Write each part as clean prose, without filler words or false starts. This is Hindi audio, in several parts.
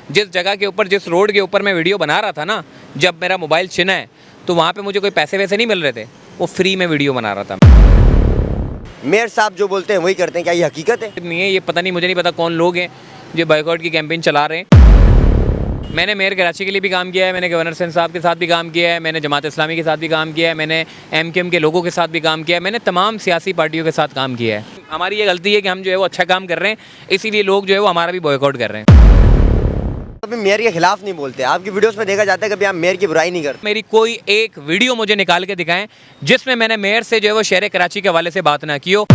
जिस जगह के ऊपर, जिस रोड के ऊपर मैं वीडियो बना रहा था ना, जब मेरा मोबाइल छिना है, तो वहाँ पे मुझे कोई पैसे वैसे नहीं मिल रहे थे, वो फ्री में वीडियो बना रहा था। मेयर साहब जो बोलते हैं वही करते हैं, क्या ये हकीकत है? नहीं है ये, पता नहीं, मुझे नहीं पता कौन लोग हैं जो बॉयकॉट की कैंपेन चला रहे हैं। मैंने मेयर कराची के लिए भी काम किया है, मैंने गवर्नर सिंध साहब के साथ भी काम किया है, मैंने जमात इस्लामी के साथ भी काम किया है, मैंने MKM के लोगों के साथ भी काम किया है, मैंने तमाम सियासी पार्टियों के साथ काम किया है। हमारी ये गलती है कि हम जो है वो अच्छा काम कर रहे हैं, इसीलिए लोग जो है वो हमारा भी बॉयकॉट कर रहे हैं। कभी मेयर के खिलाफ नहीं बोलते, आपकी वीडियोस में देखा जाता है कभी आप मेयर की बुराई नहीं करते। मेरी कोई एक वीडियो मुझे निकाल के दिखाएं जिसमें मैंने मेयर से जो है वो शहर कराची के हवाले से बात ना की हो।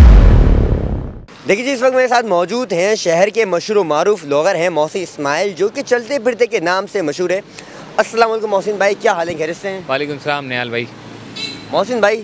देखिए जी, इस वक्त मेरे साथ मौजूद हैं शहर के मशहूर मारूफ ब्लॉगर हैं मोहसिन इस्माइल, जो कि चलते फिरते के नाम से मशहूर है। अस्सलाम वालेकुम मोहसिन भाई, क्या हाल है, खैरियत से हैं? वालेकुम सलाम निहाल भाई। मोहसिन भाई,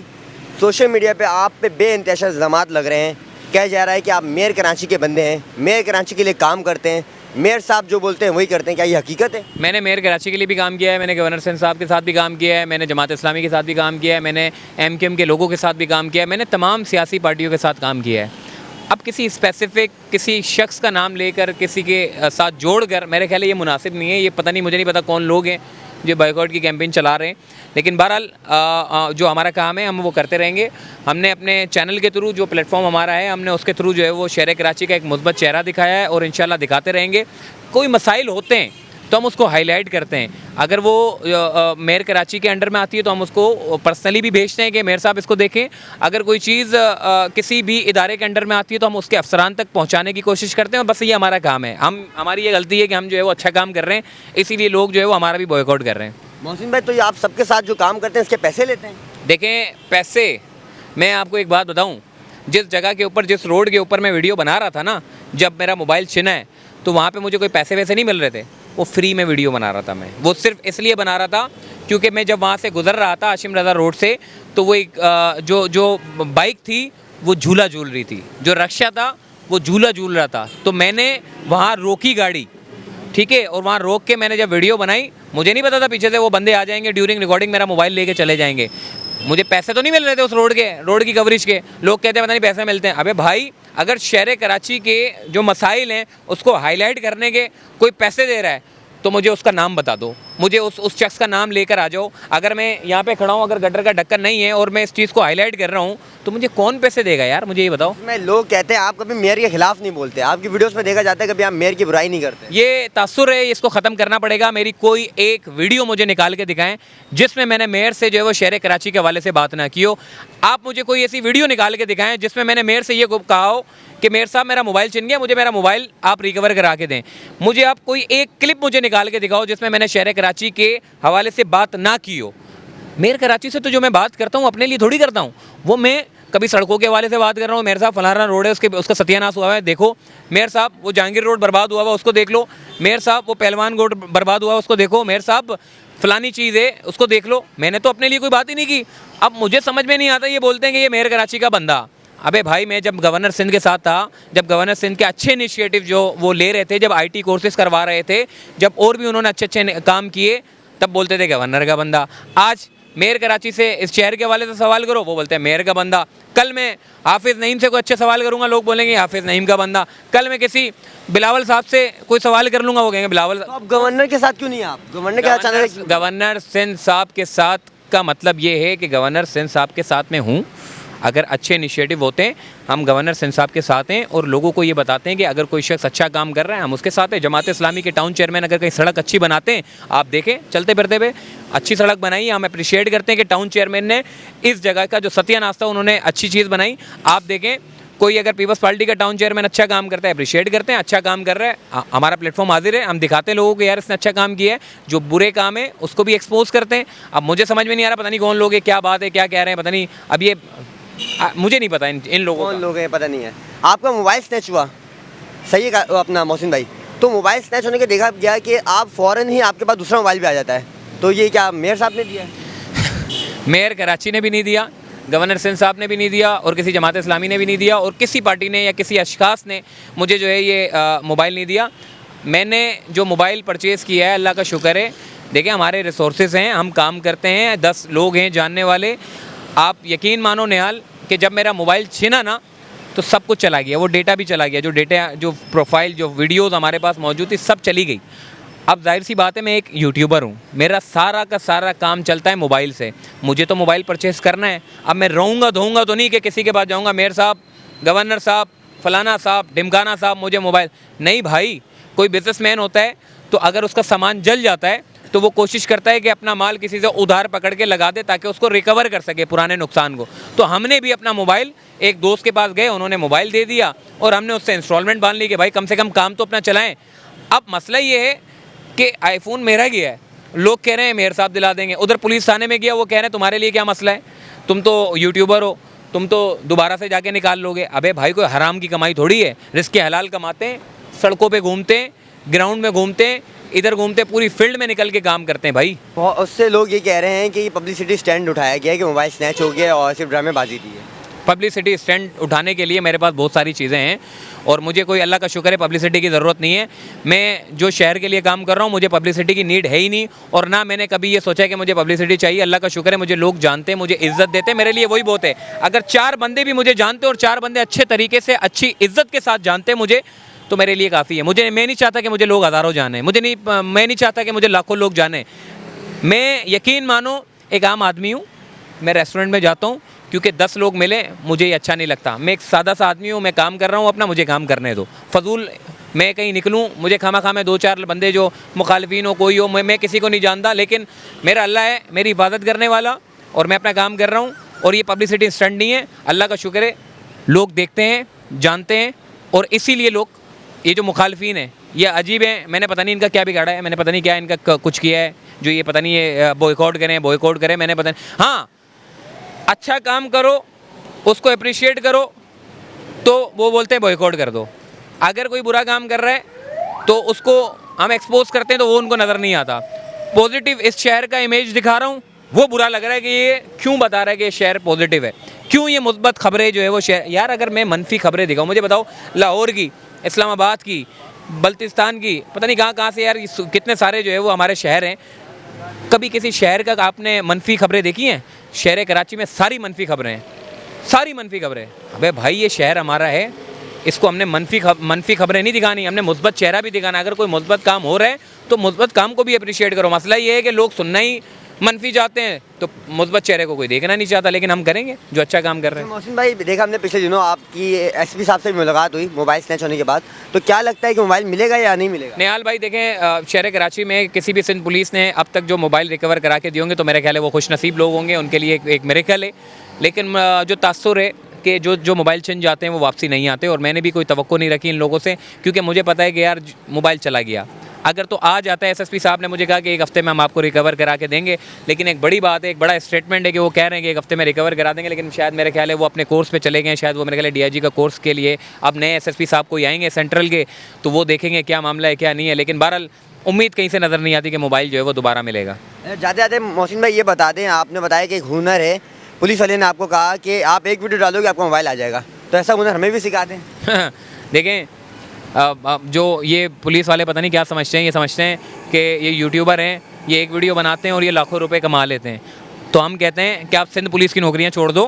सोशल मीडिया पे आप पे बेइंतहा इल्ज़ामात लग रहे हैं, कहा जा रहा है कि आप मेयर कराची के बंदे हैं, मेयर कराची के लिए काम करते हैं, मेयर साहब जो बोलते हैं वही करते हैं, क्या ये हकीकत है? मैंने मेयर कराची के लिए भी काम किया है, मैंने गवर्नर सिंध साहब के साथ भी काम किया है, मैंने जमात इस्लामी के साथ भी काम किया है, मैंने MKM के लोगों के साथ भी काम किया है, मैंने तमाम सियासी पार्टियों के साथ काम किया है। अब किसी स्पेसिफिक किसी शख्स का नाम लेकर किसी के साथ जोड़कर मेरे ख्याल ये मुनासिब नहीं है। ये पता नहीं, मुझे नहीं पता कौन लोग हैं जो बॉयकॉट की कैंपेन चला रहे हैं, लेकिन बहरहाल जो हमारा काम है हम वो करते रहेंगे। हमने अपने चैनल के थ्रू, जो प्लेटफॉर्म हमारा है, हमने उसके थ्रू जो है वो शहर कराची का एक मुस्बत चेहरा दिखाया है और इंशाल्लाह दिखाते रहेंगे। कोई मसाइल होते हैं तो हम उसको हाईलाइट करते हैं। अगर वो मेयर कराची के अंडर में आती है तो हम उसको पर्सनली भी भेजते हैं कि मेयर साहब इसको देखें। अगर कोई चीज़ किसी भी इदारे के अंडर में आती है तो हम उसके अफसरान तक पहुंचाने की कोशिश करते हैं, और बस ये हमारा काम है। हमारी ये गलती है कि हम जो है वो अच्छा काम कर रहे हैं, इसीलिए लोग जो है वो हमारा भी बॉयकॉट कर रहे हैं। मोहसिन भाई, तो ये आप सबके साथ जो काम करते हैं इसके पैसे लेते हैं? देखें, पैसे, मैं आपको एक बात बताऊँ, जिस जगह के ऊपर, जिस रोड के ऊपर मैं वीडियो बना रहा था ना, जब मेरा मोबाइल छिना है, तो वहाँ पर मुझे कोई पैसे वैसे नहीं मिल रहे थे, वो फ्री में वीडियो बना रहा था मैं। वो सिर्फ इसलिए बना रहा था क्योंकि मैं जब वहाँ से गुजर रहा था आशिम रज़ा रोड से, तो वो एक जो बाइक थी वो झूला झूल रही थी, जो रक्षा था वो झूला झूल रहा था, तो मैंने वहाँ रोकी गाड़ी, ठीक है, और वहाँ रोक के मैंने जब वीडियो बनाई, मुझे नहीं पता था पीछे से वो बंदे आ जाएंगे, ड्यूरिंग रिकॉर्डिंग मेरा मोबाइल लेके चले जाएंगे। मुझे पैसे तो नहीं मिल रहे थे उस रोड की कवरेज के। लोग कहते हैं पता नहीं पैसे मिलते हैं। अबे भाई, अगर शहर कराची के जो मसाइल हैं उसको हाईलाइट करने के कोई पैसे दे रहा है तो मुझे उसका नाम बता दो, मुझे उस शख्स का नाम लेकर आ जाओ। अगर मैं यहाँ पे खड़ा हूँ, अगर गटर का ढक्कन नहीं है और मैं इस चीज़ को हाईलाइट कर रहा हूँ, तो मुझे कौन पैसे देगा यार, मुझे ये बताओ। मैं लोग कहते हैं आप कभी मेयर के खिलाफ नहीं बोलते, आपकी वीडियोस में देखा जाता है कभी आप मेयर की बुराई नहीं करते। ये तासुर है, इसको ख़त्म करना पड़ेगा। मेरी कोई एक वीडियो मुझे निकाल के दिखाएं जिसमें मैंने मेयर से जो है वो शहर कराची के हवाले से बात ना की हो। आप मुझे कोई ऐसी वीडियो निकाल के दिखाएं जिसमें मैंने मेयर से ये कहा हो कि मेयर साहब मेरा मोबाइल छिन गया, मुझे मेरा मोबाइल आप रिकवर करा के दें। मुझे आप कोई एक क्लिप मुझे निकाल के दिखाओ जिसमें मैंने शहर कराची के हवाले से बात ना की हो। मेयर कराची से तो जो मैं बात करता हूँ अपने लिए थोड़ी करता हूँ, वो मैं कभी सड़कों के हवाले से बात कर रहा हूँ। मेयर साहब फलाना रोड है, उसका सत्यानाश हुआ है, देखो। मेयर साहब वो जहांगीर रोड बर्बाद हुआ हुआ, उसको देख लो। मेयर साहब वो पहलवान रोड बर्बाद हुआ, उसको देखो। मेयर साहब फलानी चीज़ है, उसको देख लो। मैंने तो अपने लिए कोई बात ही नहीं की। अब मुझे समझ में नहीं आता, ये बोलते हैं कि ये मेयर कराची का बंदा। अबे भाई, मैं जब गवर्नर सिंध के साथ था, जब गवर्नर सिंध के अच्छे इनिशिएटिव जो वो ले रहे थे, जब IT कोर्सेज करवा रहे थे, जब और भी उन्होंने अच्छे अच्छे काम किए, तब बोलते थे गवर्नर का बंदा। आज मेयर कराची से इस शहर के हवाले से सवाल करो, वो बोलते हैं मेयर का बंदा। कल मैं हाफिज़ नईम से कोई अच्छे सवाल करूंगा, लोग बोलेंगे हाफिज़ नईम का बंदा। कल मैं किसी बिलावल साहब से कोई सवाल कर लूँगा, वो कहेंगे बिलावल। तो आप गवर्नर के साथ क्यों नहीं? आप गवर्नर के साथ, गवर्नर सिंध साहब के साथ का मतलब ये है कि गवर्नर सिंध साहब के साथ में हूँ। अगर अच्छे इनिशिएटिव होते हैं, हम गवर्नर सिंध साहब के साथ हैं और लोगों को ये बताते हैं कि अगर कोई शख्स अच्छा काम कर रहा है हम उसके साथ हैं। जमात इस्लामी के टाउन चेयरमैन अगर कहीं सड़क अच्छी बनाते हैं, आप देखें चलते फिरते हुए अच्छी सड़क बनाई, हम अप्रिशिएट करते हैं कि टाउन चेयरमैन ने इस जगह का जो सत्यानाश था उन्होंने अच्छी चीज़ बनाई। आप देखें, कोई अगर पीपल्स पार्टी का टाउन चेयरमैन अच्छा काम करता है, अप्रिशिएट करते हैं, अच्छा काम कर रहा है, हमारा प्लेटफॉर्म हाजिर है, हम दिखाते हैं लोगों को यार इसने अच्छा काम किया है। जो बुरे काम है उसको भी एक्सपोज करते हैं। अब मुझे समझ में नहीं आ रहा, पता नहीं कौन लोग है, क्या बात है, क्या कह रहे हैं, पता नहीं। अब ये मुझे नहीं पता इन लोगों कौन लोग हैं, पता नहीं है। आपका मोबाइल स्नैच हुआ, सही है अपना मोहसिन भाई, तो मोबाइल स्नैच होने के देखा गया कि आप फ़ौरन ही आपके पास दूसरा मोबाइल भी आ जाता है, तो ये क्या मेयर साहब ने दिया है? मेयर कराची ने भी नहीं दिया, गवर्नर सिंध साहब ने भी नहीं दिया, और किसी जमात इस्लामी ने भी नहीं दिया, और किसी पार्टी ने या किसी अशखास ने मुझे जो है ये मोबाइल नहीं दिया। मैंने जो मोबाइल परचेज़ किया है, अल्लाह का शुक्र है, देखिए हमारे रिसोर्सेज हैं, हम काम करते हैं, 10 लोग हैं जानने वाले। आप यकीन मानो निहाल कि जब मेरा मोबाइल छिना ना तो सब कुछ चला गया, वो डेटा भी चला गया, जो प्रोफाइल, जो वीडियोस हमारे पास मौजूद थी, सब चली गई। अब जाहिर सी बात है मैं एक यूट्यूबर हूँ, मेरा सारा का सारा काम चलता है मोबाइल से। मुझे तो मोबाइल परचेस करना है। अब मैं रहूँगा धोऊँगा तो नहीं कि किसी के पास जाऊँगा, मेयर साहब, गवर्नर साहब, फलाना साहब, ढिमकाना साहब, मुझे मोबाइल नहीं। भाई कोई बिजनेसमैन होता है तो अगर उसका सामान जल जाता है तो वो कोशिश करता है कि अपना माल किसी से उधार पकड़ के लगा दे ताकि उसको रिकवर कर सके पुराने नुकसान को। तो हमने भी अपना मोबाइल एक दोस्त के पास गए, उन्होंने मोबाइल दे दिया और हमने उससे इंस्टॉलमेंट बांध ली कि भाई कम से कम काम तो अपना चलाएं। अब मसला ये है कि आईफोन मेरा गया है, लोग कह रहे हैं मेयर साहब दिला देंगे। उधर पुलिस थाने में गया, वो कह रहे हैं तुम्हारे लिए क्या मसला है, तुम तो यूट्यूबर हो, तुम तो दोबारा से जाके निकाल लोगे। अबे भाई कोई हराम की कमाई थोड़ी है, रिस्क के हलाल कमाते हैं, सड़कों पे घूमते हैं, ग्राउंड में घूमते हैं, इधर घूमते, पूरी फील्ड में निकल के काम करते हैं भाई। उससे लोग ये कह रहे हैं कि पब्लिसिटी स्टैंड उठाया गया है कि मोबाइल स्नैच हो गया और सिर्फ ड्रामेबाजी थी है। पब्लिसिटी स्टैंड उठाने के लिए मेरे पास बहुत सारी चीज़ें हैं और मुझे कोई अल्लाह का शुक्र है पब्लिसिटी की ज़रूरत नहीं है। मैं जो शहर के लिए काम कर रहा हूँ मुझे पब्लिसिटी की नीड है ही नहीं और ना मैंने कभी ये सोचा है कि मुझे पब्लिसिटी चाहिए। अल्लाह का शुक्र है मुझे लोग जानते हैं, मुझे इज़्ज़त देते हैं, मेरे लिए वही बहुत है। अगर 4 बंदे भी मुझे जानते हैं और 4 बंदे अच्छे तरीके से अच्छी इज़्ज़त के साथ जानते हैं मुझे, तो मेरे लिए काफ़ी है। मैं नहीं चाहता कि मुझे लोग हज़ारों जाने, मैं नहीं चाहता कि मुझे लाखों लोग जाने। मैं यकीन मानो एक आम आदमी हूँ, मैं रेस्टोरेंट में जाता हूँ क्योंकि 10 लोग मिले मुझे ये अच्छा नहीं लगता। मैं एक सादा सा आदमी हूँ, मैं काम कर रहा हूँ अपना, मुझे काम करने दो। फजूल मैं कहीं निकलूँ, मुझे खामा में 2-4 बंदे जो मुखालिफिन हो कोई हो, मैं किसी को नहीं जानता, लेकिन मेरा अल्लाह है मेरी हिफाजत करने वाला और मैं अपना काम कर रहा हूँ। और ये पब्लिसिटी स्टंट नहीं है, अल्लाह का शुक्र है लोग देखते हैं, जानते हैं और इसीलिए लोग, ये जो मुखालिफिन है ये अजीब है, मैंने पता नहीं इनका क्या बिगाड़ा है, मैंने पता नहीं क्या इनका कुछ किया है जो ये पता नहीं ये बॉयकॉट करें, मैंने पता नहीं। हाँ, अच्छा काम करो, उसको अप्रिशिएट करो तो वो बोलते हैं बॉयकॉट कर दो। अगर कोई बुरा काम कर रहा है तो उसको हम एक्सपोज करते हैं तो वो उनको नज़र नहीं आता। पॉजिटिव इस शहर का इमेज दिखा रहा हूँ, वो बुरा लग रहा है कि ये क्यों बता रहा है कि ये शहर पॉजिटिव है, क्यों ये मुस्बत खबरें जो है वो शहर। यार अगर मैं मनफी खबरें दिखाऊँ, मुझे बताओ लाहौर की, इस्लामाबाद की, बल्तिस्तान की, पता नहीं कहाँ से यार कितने सारे जो है वो हमारे शहर हैं। कभी किसी शहर का आपने मनफी खबरें देखी हैं? शहर कराची में सारी मनफी खबरें हैं, सारी मनफी खबरें। अबे भाई ये शहर हमारा है, इसको हमने मनफी खबरें नहीं दिखानी, हमने मुस्बत चेहरा भी दिखाना। अगर कोई मुस्बत काम हो रहा है तो मुस्बत काम को भी अप्रिशिएट करो। मसला ये है कि लोग सुनना ही मनफी चाहते हैं तो मुस्बत चेहरे को कोई देखना नहीं चाहता, लेकिन हम करेंगे जो अच्छा काम कर रहे हैं। मोहसिन भाई देखा हमने पिछले दिनों आपकी एसपी साहब से मुलाकात हुई मोबाइल स्नैच होने के बाद, तो क्या लगता है कि मोबाइल मिलेगा या नहीं मिलेगा? निहाल भाई देखें, शहर कराची में किसी भी सिंध पुलिस ने अब तक जो मोबाइल रिकवर करा के दिए होंगे तो मेरे ख्याल है वो खुशनसीब लोग होंगे, उनके लिए एक मिरेकल है। लेकिन जो तासुर है कि जो मोबाइल छिन जाते हैं वो वापसी नहीं आते, और मैंने भी कोई तवक्को नहीं रखी इन लोगों से क्योंकि मुझे पता है कि यार मोबाइल चला गया, अगर तो आ जाता है। एसएसपी साहब ने मुझे कहा कि 1 हफ्ते में हम आपको रिकवर करा के देंगे, लेकिन एक बड़ी बात है, एक बड़ा स्टेटमेंट है कि वो कह रहे हैं कि 1 हफ्ते में रिकवर करा देंगे, लेकिन शायद मेरे ख्याल है वो अपने कोर्स पे चले गए, शायद वो मेरे ख्याल है डीआईजी का कोर्स के लिए अब नए एसएसपी साहब कोई आएंगे सेंट्रल के, तो वो देखेंगे क्या मामला है क्या नहीं है। लेकिन बहरहाल उम्मीद कहीं से नज़र नहीं आती कि मोबाइल जो है वो दोबारा मिलेगा। जाते जाते मोहसिन भाई ये बता दें, आपने बताया कि एक हुनर है, पुलिस वाले ने आपको कहा कि आप एक वीडियो डालोगे आपका मोबाइल आ जाएगा, तो ऐसा हुनर हमें भी सिखा दें। देखें, जो ये पुलिस वाले पता नहीं क्या समझते हैं, ये समझते हैं कि ये यूट्यूबर हैं, ये एक वीडियो बनाते हैं और ये लाखों रुपए कमा लेते हैं। तो हम कहते हैं कि आप सिंध पुलिस की नौकरियां छोड़ दो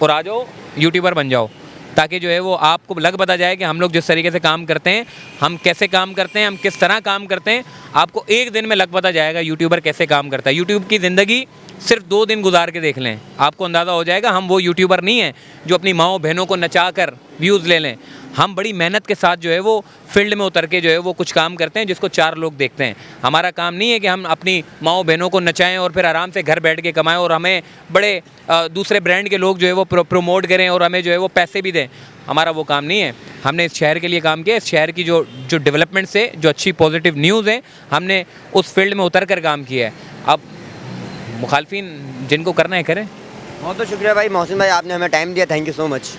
और आ जाओ यूट्यूबर बन जाओ, ताकि जो है वो आपको लग पता जाए कि हम लोग जिस तरीके से काम करते हैं, हम कैसे काम करते हैं, हम किस तरह काम करते हैं, आपको एक दिन में लग पता जाएगा यूट्यूबर कैसे काम करता है। यूट्यूब की ज़िंदगी सिर्फ 2 दिन गुजार के देख लें, आपको अंदाज़ा हो जाएगा। हम वो यूट्यूबर नहीं हैं जो अपनी माओ बहनों को नचा कर व्यूज़ ले लें। हम बड़ी मेहनत के साथ जो है वो फील्ड में उतर के जो है वो कुछ काम करते हैं जिसको 4 लोग देखते हैं। हमारा काम नहीं है कि हम अपनी माओ बहनों को नचाएं और फिर आराम से घर बैठ के कमाएं और हमें बड़े दूसरे ब्रांड के लोग जो है वो प्रमोट करें और हमें जो है वो पैसे भी दें। हमारा वो काम नहीं है। हमने इस शहर के लिए काम किया, इस शहर की जो डेवलपमेंट से जो अच्छी पॉजिटिव न्यूज़ है, हमने उस फील्ड में उतर कर काम किया है। अब मुखालफिन जिनको करना है करें। बहुत शुक्रिया भाई मोहसिन भाई, आपने हमें टाइम दिया, थैंक यू सो मच।